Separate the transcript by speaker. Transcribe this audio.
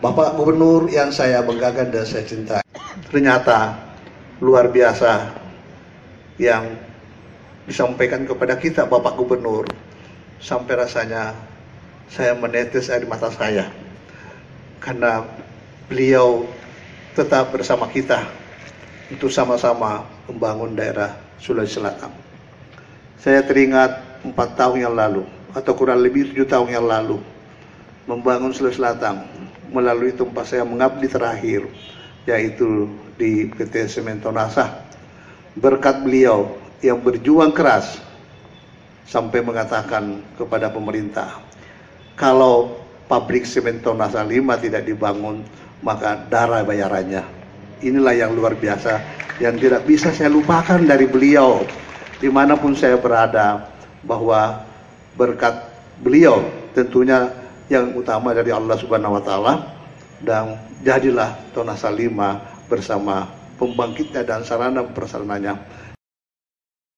Speaker 1: Bapak Gubernur yang saya banggakan dan saya cintai, ternyata luar biasa yang disampaikan kepada kita Bapak Gubernur, sampai rasanya saya menetes air mata saya karena beliau tetap bersama kita untuk sama-sama membangun daerah Sulawesi Selatan. Saya teringat 4 tahun yang lalu atau kurang lebih 7 tahun yang lalu membangun Sulawesi Selatan melalui tempat saya mengabdi terakhir, yaitu di PT Semen Tonasa. Berkat beliau yang berjuang keras sampai mengatakan kepada pemerintah, kalau pabrik semen Tonasa 5 tidak dibangun, maka darah bayarannya. Inilah yang luar biasa, yang tidak bisa saya lupakan dari beliau dimanapun saya berada, bahwa berkat beliau tentunya yang utama dari Allah Subhanahu wa Ta'ala, dan jadilah Tonasa 5 bersama pembangkitnya dan sarana prasarananya